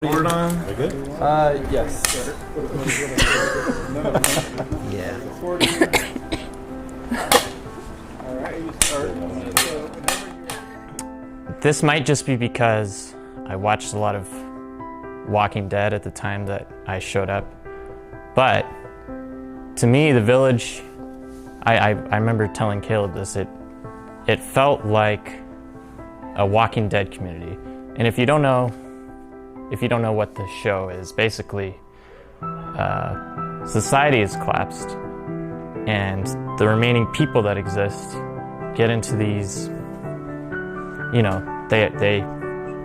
Record on? Are we good? Yes. Yeah. This might just be because I watched a lot of Walking Dead at the time that I showed up. But to me, the village, I remember telling Caleb this, it felt like a Walking Dead community. And if you don't know what the show is, basically society has collapsed and the remaining people that exist get into these, they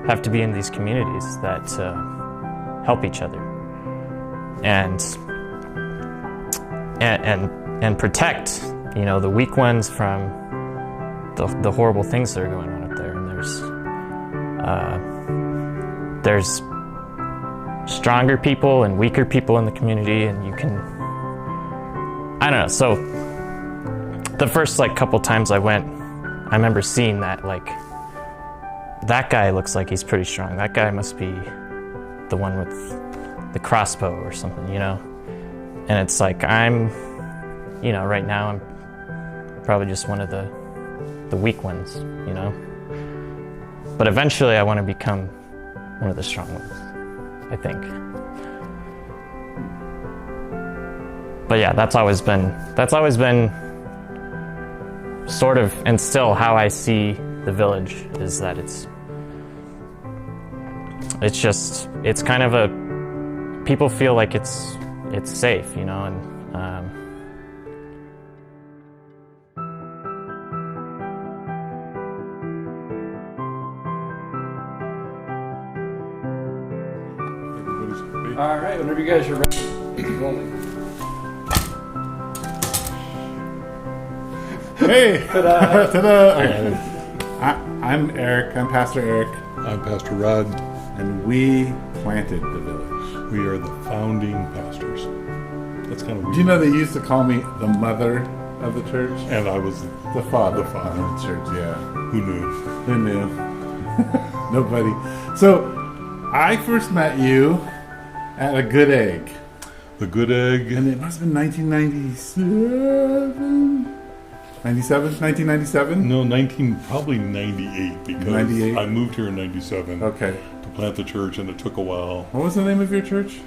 have to be in these communities that help each other and protect, the weak ones from the horrible things that are going on up there. And there's stronger people and weaker people in the community, and you can, I don't know, so the first couple times I went, I remember seeing that, that guy looks like he's pretty strong. That guy must be the one with the crossbow or something, And it's I'm, right now I'm probably just one of the weak ones, But eventually I want to become one of the strong ones, I think. But yeah, that's always been sort of, and still how I see the village, is that it's kind of people feel like it's safe, and All right, whenever you guys are ready, it's rolling. Hey! Ta-da! Ta-da! Okay. I'm Eric. I'm Pastor Eric. I'm Pastor Rod. And we planted the village. We are the founding pastors. That's kind of weird. Do you know they used to call me the mother of the church? And I was The father. The father. of the church, yeah. who knew? Who knew? Nobody. So, I first met you at a Good Egg. The Good Egg. And it must have been 1997? 1997? No, probably 98, because 98? I moved here in 97 Okay. to plant the church, and it took a while. What was the name of your church?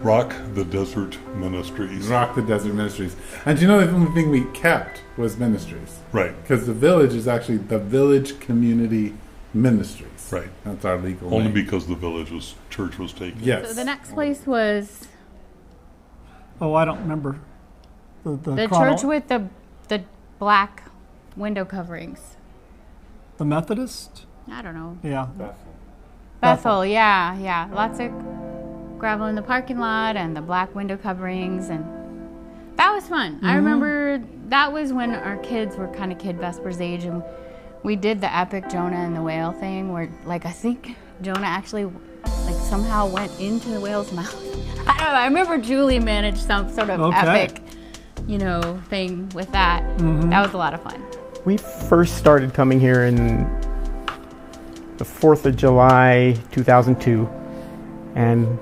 Rock the Desert Ministries. Rock the Desert Ministries. And do you know the only thing we kept was ministries? Right, Because the village is actually the Village Community Ministries. right. That's our legal Only name. because the church was taken. Yes. So the next place was Oh, I don't remember. the church with the black window coverings. The Methodist? I don't know. Yeah. Bethel, yeah. Lots of gravel in the parking lot and the black window coverings, and that was fun. I remember that was when our kids were kind of Kid Vespers age, and we did the epic Jonah and the whale thing where I think Jonah actually somehow went into the whale's mouth. I don't know. I remember Julie managed some sort of epic, thing with that. That was a lot of fun. We first started coming here in the 4th of July, 2002, and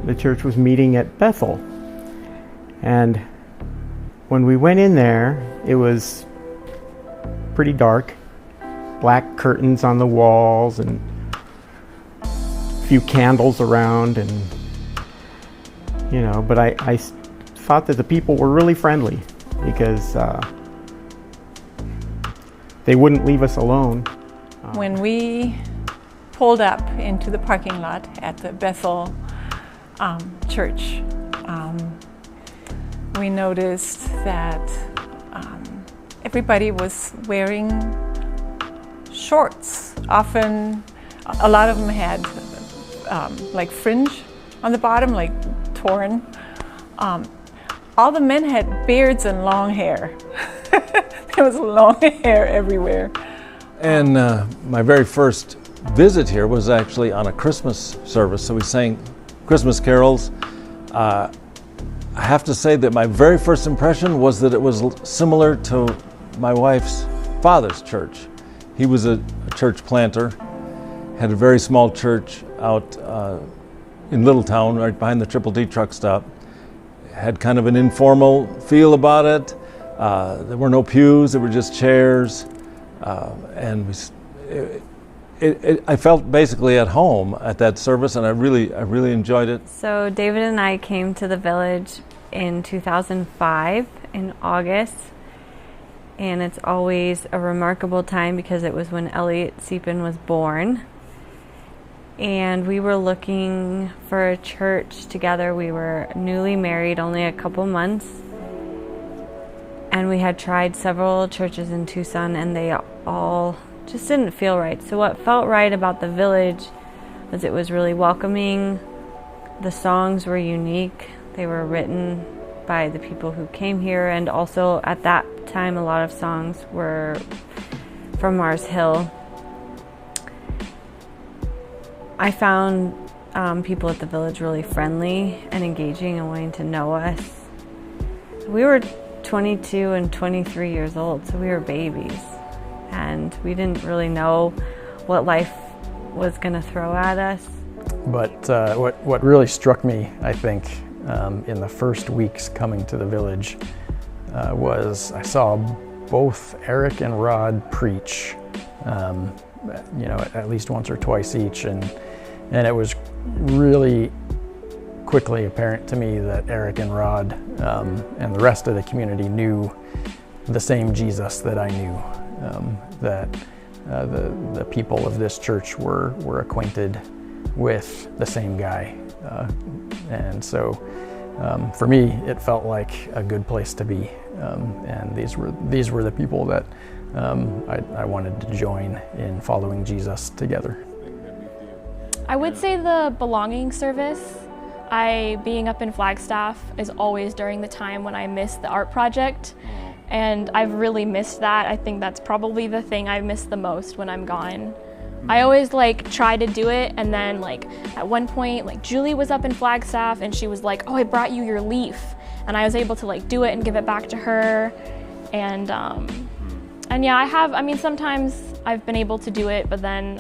the church was meeting at Bethel. And when we went in there, it was pretty dark, black curtains on the walls and a few candles around, and but I thought that the people were really friendly because they wouldn't leave us alone. When we pulled up into the parking lot at the Bethel church, we noticed that everybody was wearing shorts. Often, a lot of them had fringe on the bottom, torn. All the men had beards and long hair. There was long hair everywhere. And my very first visit here was actually on a Christmas service, so we sang Christmas carols. I have to say that my very first impression was that it was similar to my wife's father's church. He was a church planter, had a very small church out in Littletown, right behind the Triple D truck stop. Had kind of an informal feel about it. There were no pews, there were just chairs. And I felt basically at home at that service, and I really enjoyed it. So David and I came to the village in 2005 in August, and it's always a remarkable time because it was when Elliott Seepin was born. And we were looking for a church together. We were newly married, only a couple months. And we had tried several churches in Tucson, and they all just didn't feel right. So what felt right about the village was it was really welcoming. The songs were unique. They were written by the people who came here, and also at that time a lot of songs were from Mars Hill. I found people at the village really friendly and engaging and wanting to know us. We were 22 and 23 years old, so we were babies, and we didn't really know what life was going to throw at us. But what really struck me, I think, in the first weeks coming to the village was I saw both Eric and Rod preach, at least once or twice each, and it was really quickly apparent to me that Eric and Rod and the rest of the community knew the same Jesus that I knew, that the people of this church were acquainted with the same guy. And so for me, it felt like a good place to be. And these were the people that I wanted to join in following Jesus together. I would say the belonging service, being up in Flagstaff, is always during the time when I miss the art project. And I've really missed that. I think that's probably the thing I miss the most when I'm gone. I always try to do it, and then at one point Julie was up in Flagstaff and she was like, "Oh, I brought you your leaf," and I was able to do it and give it back to her. And yeah, sometimes I've been able to do it, but then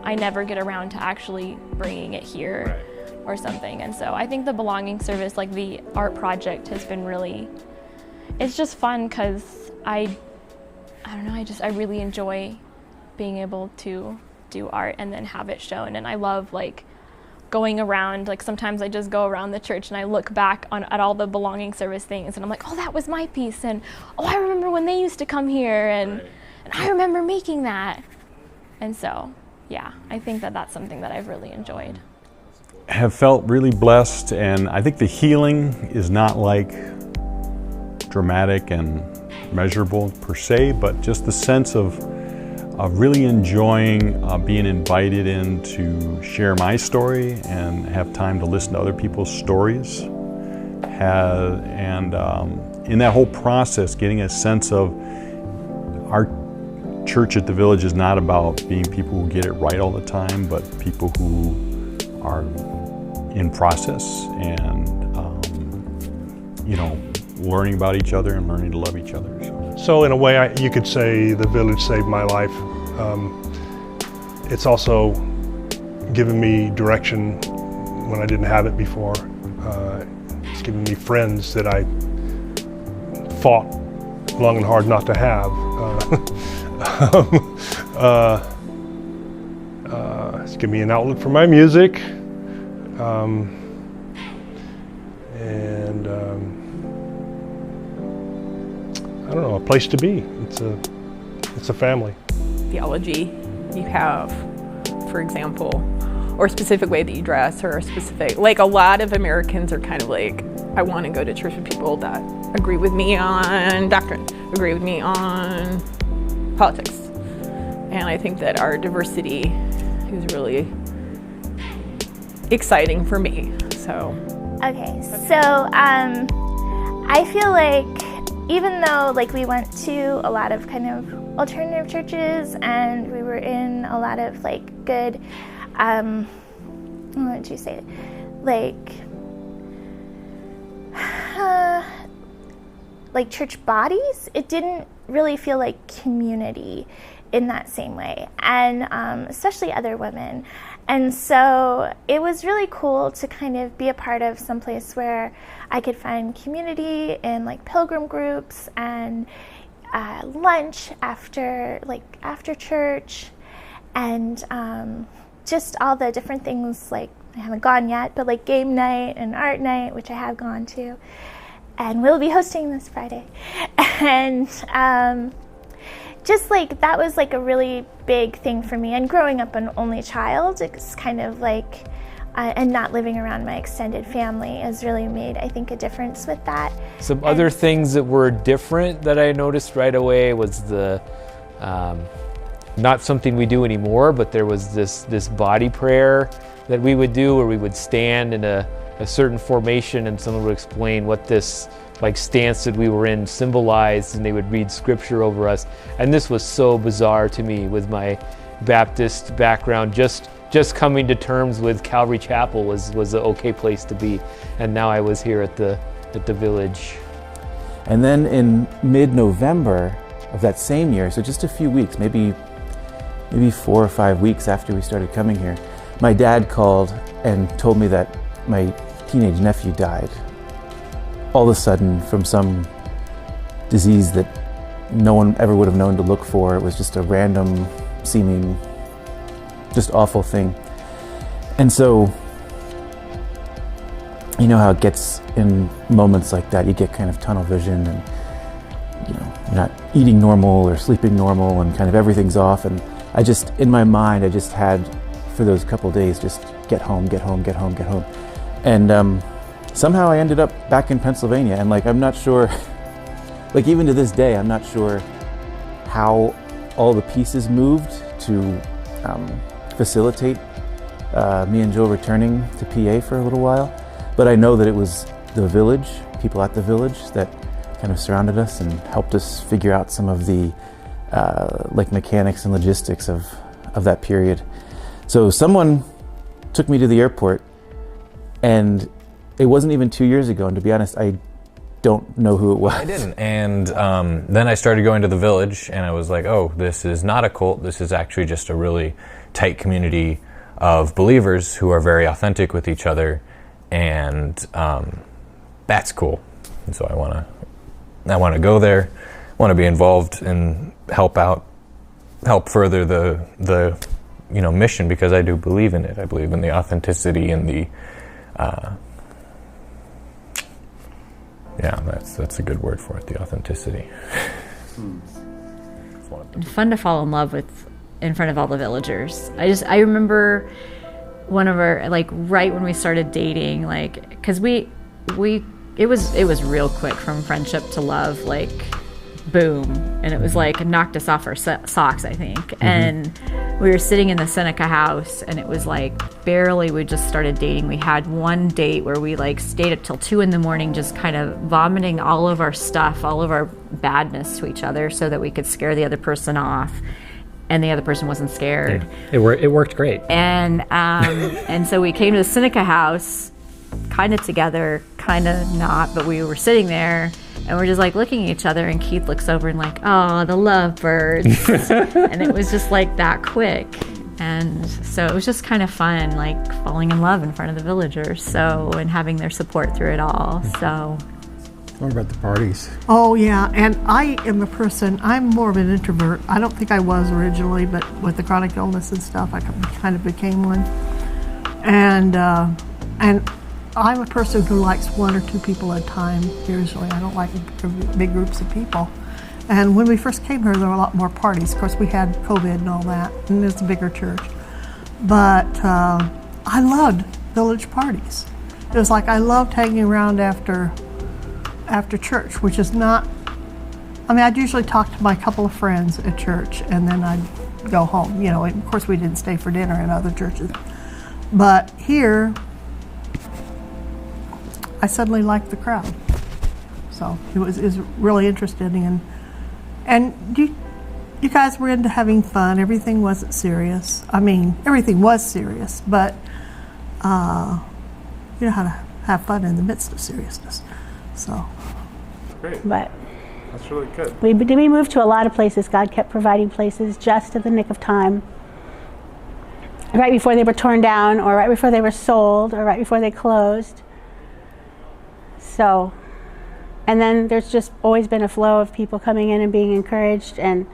I never get around to actually bringing it here or something. And so I think the belonging service, the art project, has been really, it's just fun because I don't know, I really enjoy being able to do art and then have it shown. And I love going around, sometimes I just go around the church and I look back at all the belonging service things, and I'm like, oh, that was my piece, and oh, I remember when they used to come here, and I remember making that. And so yeah, I think that's something that I've really enjoyed. Have felt really blessed, and I think the healing is not dramatic and measurable per se, but just the sense of really enjoying being invited in to share my story and have time to listen to other people's stories. And in that whole process, getting a sense of our church at the village is not about being people who get it right all the time, but people who are in process and learning about each other and learning to love each other. So in a way, you could say the village saved my life. It's also given me direction when I didn't have it before. It's given me friends that I fought long and hard not to have. It's given me an outlet for my music. I don't know, a place to be. It's a family. Theology you have, for example, or a specific way that you dress, or a specific, a lot of Americans are kind of I want to go to church with people that agree with me on doctrine, agree with me on politics. And I think that our diversity is really exciting for me, so. Okay, so I feel even though we went to a lot of kind of alternative churches and we were in a lot of good, what would you say, like church bodies, it didn't really feel like community in that same way, and especially other women. And so it was really cool to kind of be a part of some place where I could find community in like pilgrim groups and lunch after church, and just all the different things, like I haven't gone yet, but like game night and art night, which I have gone to, and we'll be hosting this Friday. And just like that was like a really big thing for me. And growing up an only child, it's kind of like, and not living around my extended family has really made, I think, a difference with that. Some other things that were different that I noticed right away was the, not something we do anymore, but there was this body prayer that we would do where we would stand in a certain formation and someone would explain what this like stance that we were in symbolized, and they would read scripture over us. And this was so bizarre to me with my Baptist background. Just coming to terms with Calvary Chapel was an okay place to be. And now I was here at the village. And then in mid-November of that same year, so just a few weeks, maybe 4 or 5 weeks after we started coming here, my dad called and told me that my teenage nephew died. All of a sudden, from some disease that no one ever would have known to look for. It was just a random seeming, just awful thing. And so, you know how it gets in moments like that, you get kind of tunnel vision, and you're not eating normal or sleeping normal, and kind of everything's off. And I just, in my mind, I just had, for those couple days, just get home, get home, get home, get home. And somehow I ended up back in Pennsylvania, and like I'm not sure, like even to this day, I'm not sure how all the pieces moved to facilitate me and Joe returning to PA for a little while. But I know that it was the village, people at the village, that kind of surrounded us and helped us figure out some of the like mechanics and logistics of that period. So someone took me to the airport, and it wasn't even 2 years ago, and to be honest, I don't know who it was. I didn't. And then I started going to the village, and I was like, oh, this is not a cult. This is actually just a really tight community of believers who are very authentic with each other, and that's cool. And so I want to go there, want to be involved and help further the mission, because I do believe in it. I believe in the authenticity and the yeah, that's a good word for it, the authenticity. And fun to fall in love with in front of all the villagers. I remember one of our, like, right when we started dating, like, because it was real quick from friendship to love, like, boom, and it was like, it knocked us off our socks, I think. Mm-hmm. And we were sitting in the Seneca house, and it was like barely we just started dating. We had one date where we like stayed up till 2 a.m, just kind of vomiting all of our stuff, all of our badness to each other, so that we could scare the other person off, and the other person wasn't scared. Yeah, it worked great. And and so we came to the Seneca house, kind of together, kind of not, but we were sitting there, and we're just like looking at each other, and Keith looks over and like, oh, the lovebirds. And it was just like that quick. And so it was just kind of fun, like falling in love in front of the villagers, so, and having their support through it all. So what about the parties? Oh yeah, and I am a person, I'm more of an introvert. I don't think I was originally, but with the chronic illness and stuff, I kind of became one. And I'm a person who likes 1 or 2 people at a time, usually. I don't like big groups of people. And when we first came here, there were a lot more parties. Of course, we had COVID and all that, and it's a bigger church. But I loved village parties. It was like I loved hanging around after church, which is not, I mean, I'd usually talk to my couple of friends at church, and then I'd go home. You know, and of course, we didn't stay for dinner in other churches. But here, I suddenly liked the crowd. So it was really interesting. And you guys were into having fun. Everything wasn't serious. I mean, everything was serious, but you know how to have fun in the midst of seriousness. So. Great. But That's really good. We moved to a lot of places. God kept providing places just at the nick of time. Right before they were torn down, or right before they were sold, or right before they closed. So, and then there's just always been a flow of people coming in and being encouraged and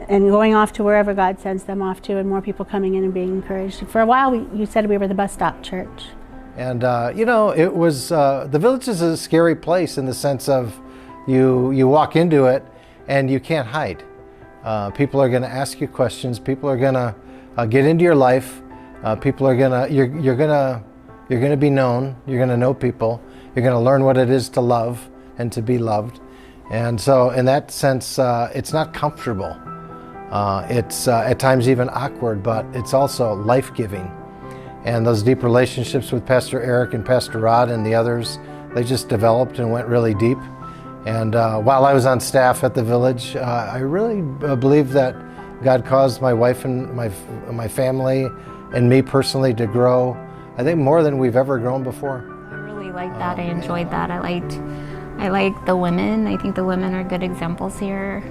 going off to wherever God sends them off to, and more people coming in and being encouraged. For a while, you said we were the bus stop church. And you know, it was the village is a scary place in the sense of you walk into it and you can't hide. People are going to ask you questions. People are going to get into your life. People are going to you're going to be known. You're going to know people. You're going to learn what it is to love and to be loved. And so, in that sense, it's not comfortable. It's at times even awkward, but it's also life-giving. And those deep relationships with Pastor Eric and Pastor Rod and the others, they just developed and went really deep. And while I was on staff at the village, I really believe that God caused my wife and my family and me personally to grow, I think, more than we've ever grown before. I really liked that. I enjoyed that. I liked the women. I think the women are good examples here.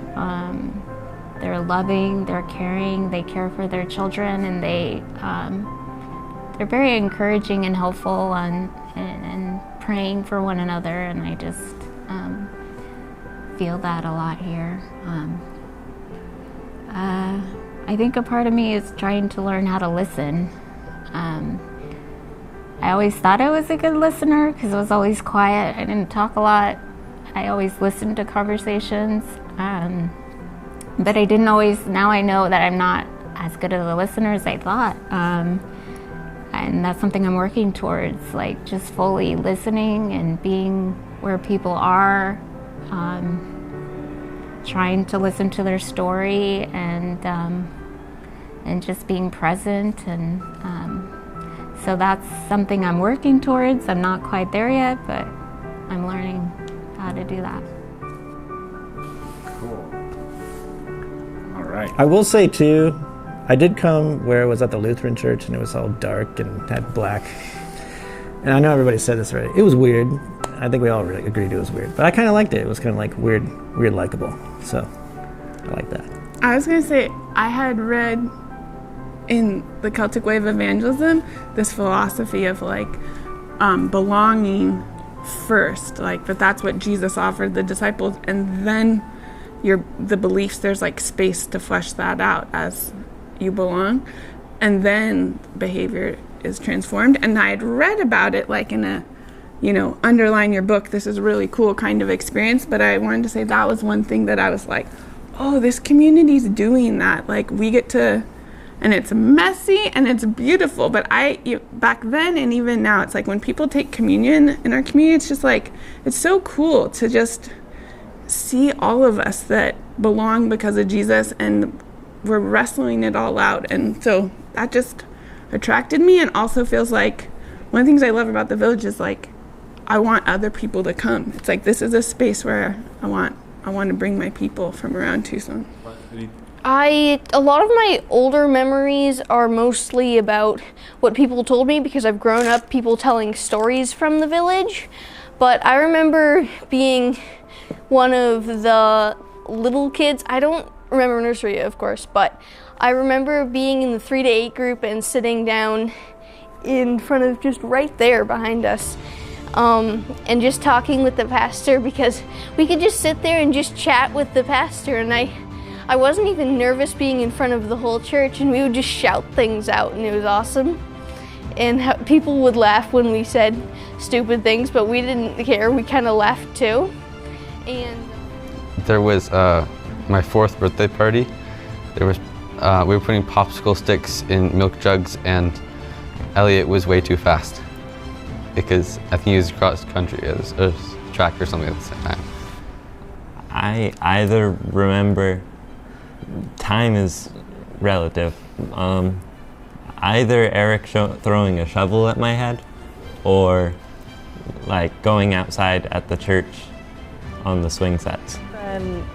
They're loving, they're caring, they care for their children, and they're very encouraging and helpful and praying for one another, and I just feel that a lot here. I think a part of me is trying to learn how to listen. I always thought I was a good listener because I was always quiet. I didn't talk a lot. I always listened to conversations. But I didn't always, now I know that I'm not as good of a listener as I thought. And that's something I'm working towards, like just fully listening and being where people are, trying to listen to their story and just being present. And so that's something I'm working towards. I'm not quite there yet, but I'm learning how to do that. Right. I will say too, I did come where it was at the Lutheran church and it was all dark and had black. And I know everybody said this already. It was weird. I think we all really agreed it was weird. But I kind of liked it. It was kind of like weird likable. So I like that. I was going to say, I had read in the Celtic Way of Evangelism this philosophy of like belonging first, like that's what Jesus offered the disciples, and then the beliefs, there's like space to flesh that out as you belong, and then behavior is transformed. And I had read about it like in a, underline your book, this is really cool kind of experience, but I wanted to say that was one thing that I was like, oh, this community's doing that. Like we get to, and it's messy and it's beautiful, but back then and even now, it's like when people take communion in our community, it's just like, it's so cool to just see all of us that belong because of Jesus, and we're wrestling it all out. And so that just attracted me, and also feels like one of the things I love about the village is like I want other people to come. It's like this is a space where I want to bring my people from around Tucson. A lot of my older memories are mostly about what people told me because I've grown up people telling stories from the village. But I remember being one of the little kids. I don't remember nursery, of course, but I remember being in the 3 to 8 group and sitting down in front of just right there behind us, and just talking with the pastor, because we could just sit there and just chat with the pastor, and I wasn't even nervous being in front of the whole church, and we would just shout things out, and it was awesome. And people would laugh when we said stupid things, but we didn't care. We kind of laughed too. And there was my 4th birthday party. There was we were putting popsicle sticks in milk jugs, and Elliott was way too fast because I think he was cross country as a track or something at the same time. I either remember, time is relative, either Eric throwing a shovel at my head, or like going outside at the church on the swing sets. And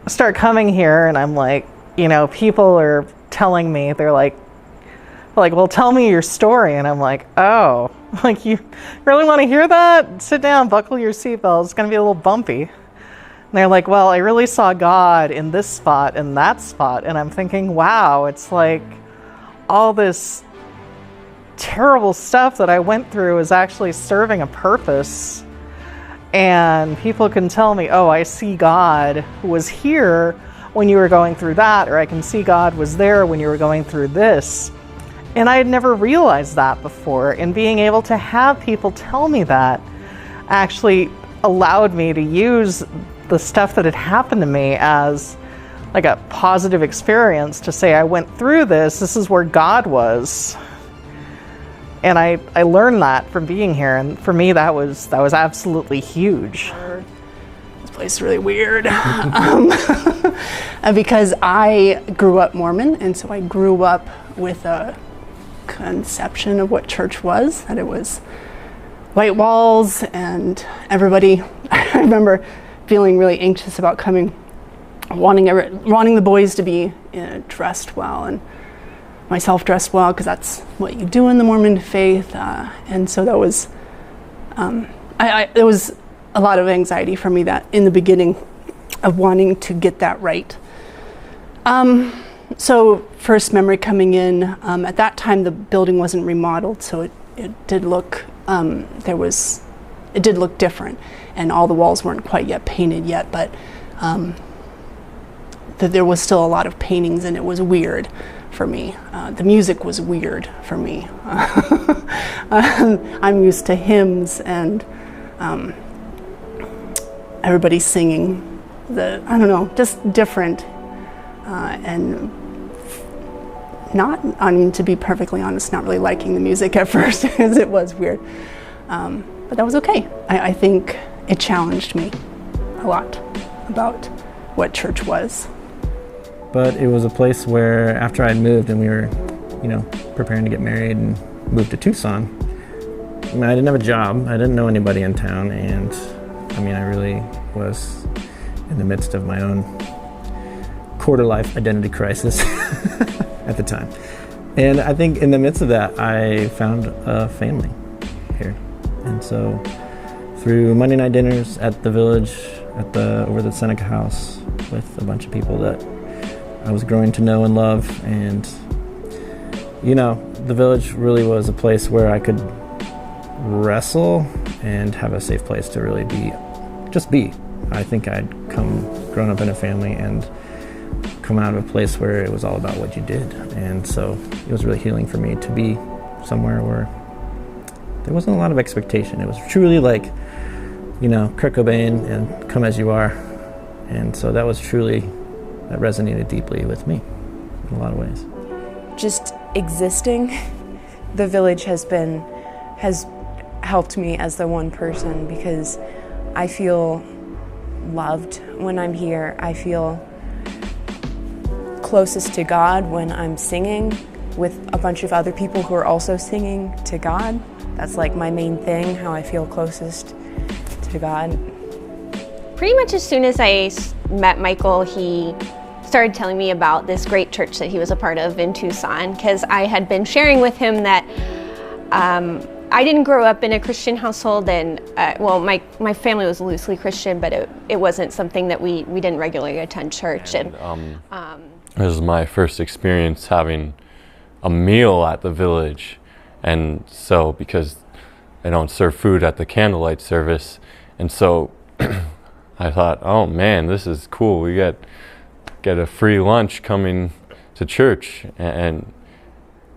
I start coming here and I'm like, people are telling me, they're like, well, tell me your story. And I'm like, oh, like you really want to hear that? Sit down, buckle your seatbelt. It's going to be a little bumpy. And they're like, well, I really saw God in this spot and that spot. And I'm thinking, wow, it's like all this terrible stuff that I went through is actually serving a purpose. And people can tell me, oh, I see God was here when you were going through that, or I can see God was there when you were going through this. And I had never realized that before. And being able to have people tell me that actually allowed me to use the stuff that had happened to me as like a positive experience to say, I went through this, this is where God was. And I learned that from being here, and for me that was absolutely huge. This place is really weird because I grew up Mormon, and so I grew up with a conception of what church was, that it was white walls and everybody. I remember feeling really anxious about coming, wanting the boys to be dressed well and myself dressed well, because that's what you do in the Mormon faith, and so that was there was a lot of anxiety for me that in the beginning of wanting to get that right. So first memory coming in, at that time the building wasn't remodeled, so it did look it did look different, and all the walls weren't quite yet painted yet, but there was still a lot of paintings, and it was weird for me. The music was weird for me. I'm used to hymns and everybody singing I don't know, just different, and to be perfectly honest, not really liking the music at first because it was weird. But that was okay. I think it challenged me a lot about what church was. But it was a place where after I'd moved and we were, preparing to get married and moved to Tucson, I didn't have a job, I didn't know anybody in town, and I really was in the midst of my own quarter-life identity crisis at the time. And I think in the midst of that, I found a family here. And so through Monday night dinners at the village, over the Seneca house with a bunch of people that I was growing to know and love, and the village really was a place where I could wrestle and have a safe place to really be. I think I'd grown up in a family and come out of a place where it was all about what you did, and so it was really healing for me to be somewhere where there wasn't a lot of expectation. It was truly like, Kurt Cobain and come as you are, and so that resonated deeply with me in a lot of ways. Just existing, the village has helped me as the one person, because I feel loved when I'm here. I feel closest to God when I'm singing with a bunch of other people who are also singing to God. That's like my main thing, how I feel closest to God. Pretty much as soon as I met Michael, he started telling me about this great church that he was a part of in Tucson, because I had been sharing with him that I didn't grow up in a Christian household, and my family was loosely Christian, but it wasn't something that we didn't regularly attend church. This was my first experience having a meal at the village, and so because I don't serve food at the candlelight service, and so I thought, oh man, this is cool. We get a free lunch coming to church, and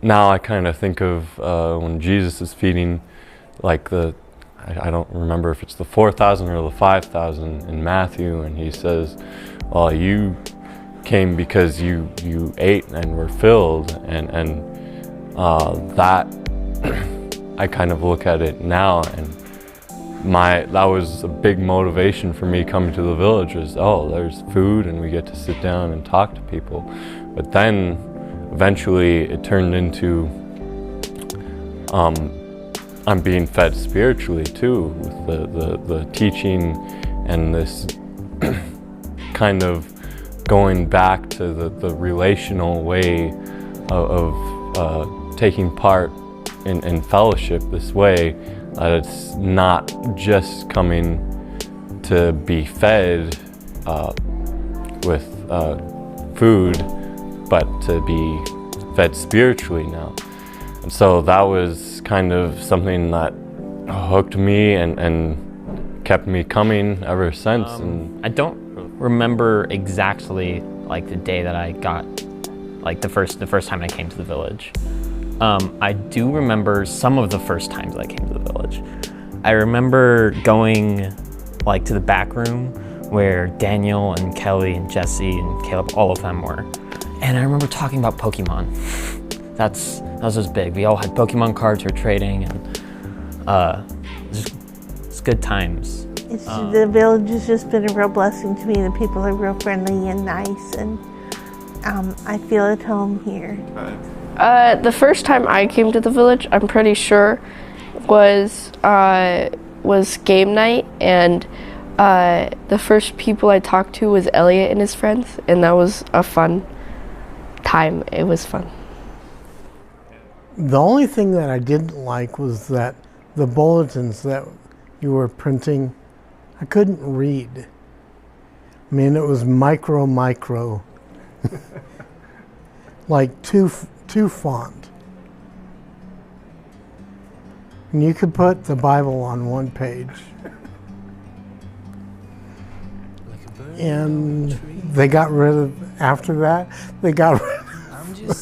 now I kind of think of when Jesus is feeding, like I don't remember if it's the 4,000 or the 5,000 in Matthew, and he says, well, you came because you ate and were filled, and that I kind of look at it now, and that was a big motivation for me coming to the village, was, oh, there's food and we get to sit down and talk to people. But then eventually it turned into I'm being fed spiritually too, with the teaching and this kind of going back to the relational way of taking part in fellowship this way, that it's not just coming to be fed food, but to be fed spiritually now. And so that was kind of something that hooked me and kept me coming ever since. And I don't remember exactly like the day that I got, like the first time I came to the village. I do remember some of the first times I came to the village. I remember going like to the back room where Daniel and Kelly and Jesse and Caleb, all of them were. And I remember talking about Pokemon. That was big. We all had Pokemon cards we were trading, and it's good times. The village has just been a real blessing to me. The people are real friendly and nice, and I feel at home here. The first time I came to the village, I'm pretty sure, was game night, and the first people I talked to was Elliott and his friends, and that was a fun time. It was fun. The only thing that I didn't like was that the bulletins that you were printing, I couldn't read. I mean, it was micro, like two font. And you could put the Bible on one page. And they got rid of, after that, they got rid of,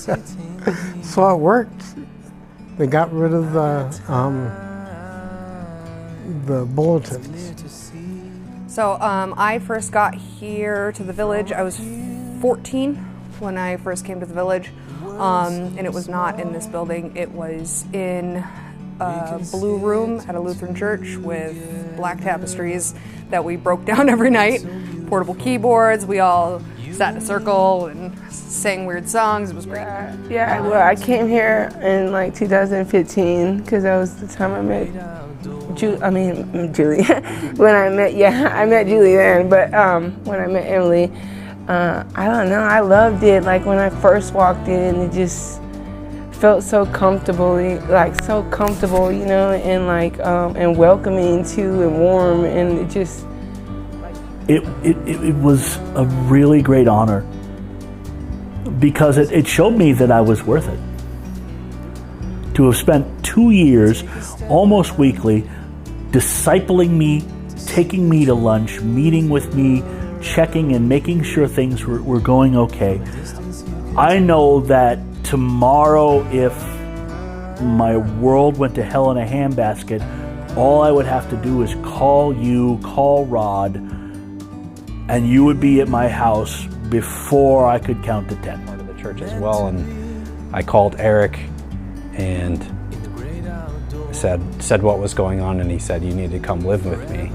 so it worked. They got rid of the bulletins. So I first got here to the village, I was 14 when I first came to the village, and it was not in this building. It was in a blue room at a Lutheran church with black tapestries that we broke down every night, portable keyboards, we all sat in a circle and sang weird songs. It was great. Yeah, well, I came here in like 2015 because that was the time I met Julie. When I met Julie then, but when I met Emily, I don't know, I loved it. Like when I first walked in, it just felt so comfortable, you know, and like and welcoming too, and warm, and it just. It was a really great honor because it showed me that I was worth it. To have spent 2 years, almost weekly, discipling me, taking me to lunch, meeting with me, checking and making sure things were going okay. I know that tomorrow, if my world went to hell in a handbasket, all I would have to do is call you, call Rod, and you would be at my house before I could count to 10. Part of the church as well, and I called Eric and said what was going on, and he said, you need to come live with me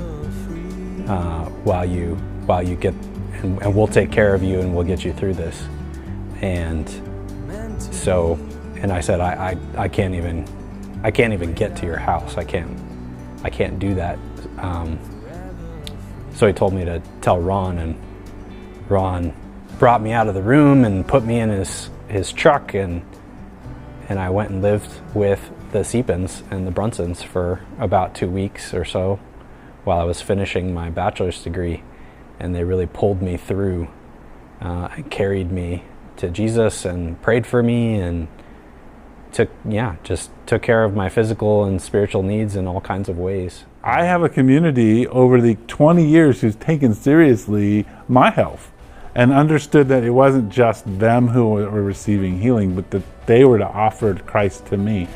while you get, and we'll take care of you and we'll get you through this. And so, and I said, I can't even get to your house. I can't do that. So he told me to tell Ron, and Ron brought me out of the room and put me in his truck, and I went and lived with the Seepins and the Brunsons for about 2 weeks or so while I was finishing my bachelor's degree, and they really pulled me through and carried me to Jesus and prayed for me and just took care of my physical and spiritual needs in all kinds of ways. I have a community over the 20 years who's taken seriously my health and understood that it wasn't just them who were receiving healing, but that they were to offer Christ to me.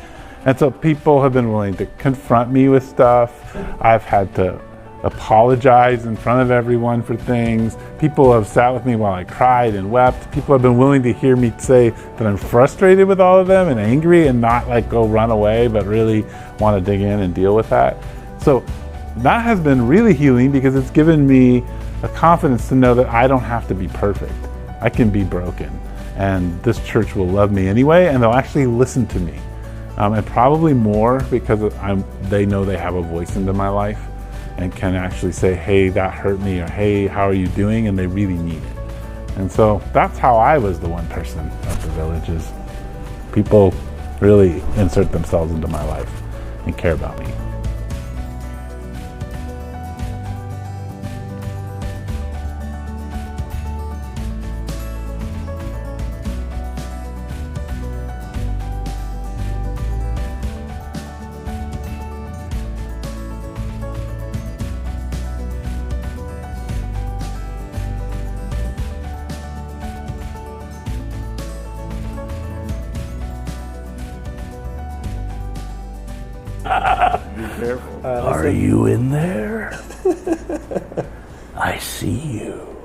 And so people have been willing to confront me with stuff. I've had to apologize in front of everyone for things. People have sat with me while I cried and wept. People have been willing to hear me say that I'm frustrated with all of them and angry, and not like go run away, but really want to dig in and deal with that. So that has been really healing, because it's given me a confidence to know that I don't have to be perfect. I can be broken, and this church will love me anyway, and they'll actually listen to me. And probably more because they know they have a voice into my life and can actually say, hey, that hurt me, or hey, how are you doing? And they really need it. And so that's how I was the one person at the village, is people really insert themselves into my life and care about me. Are you in there? I see you.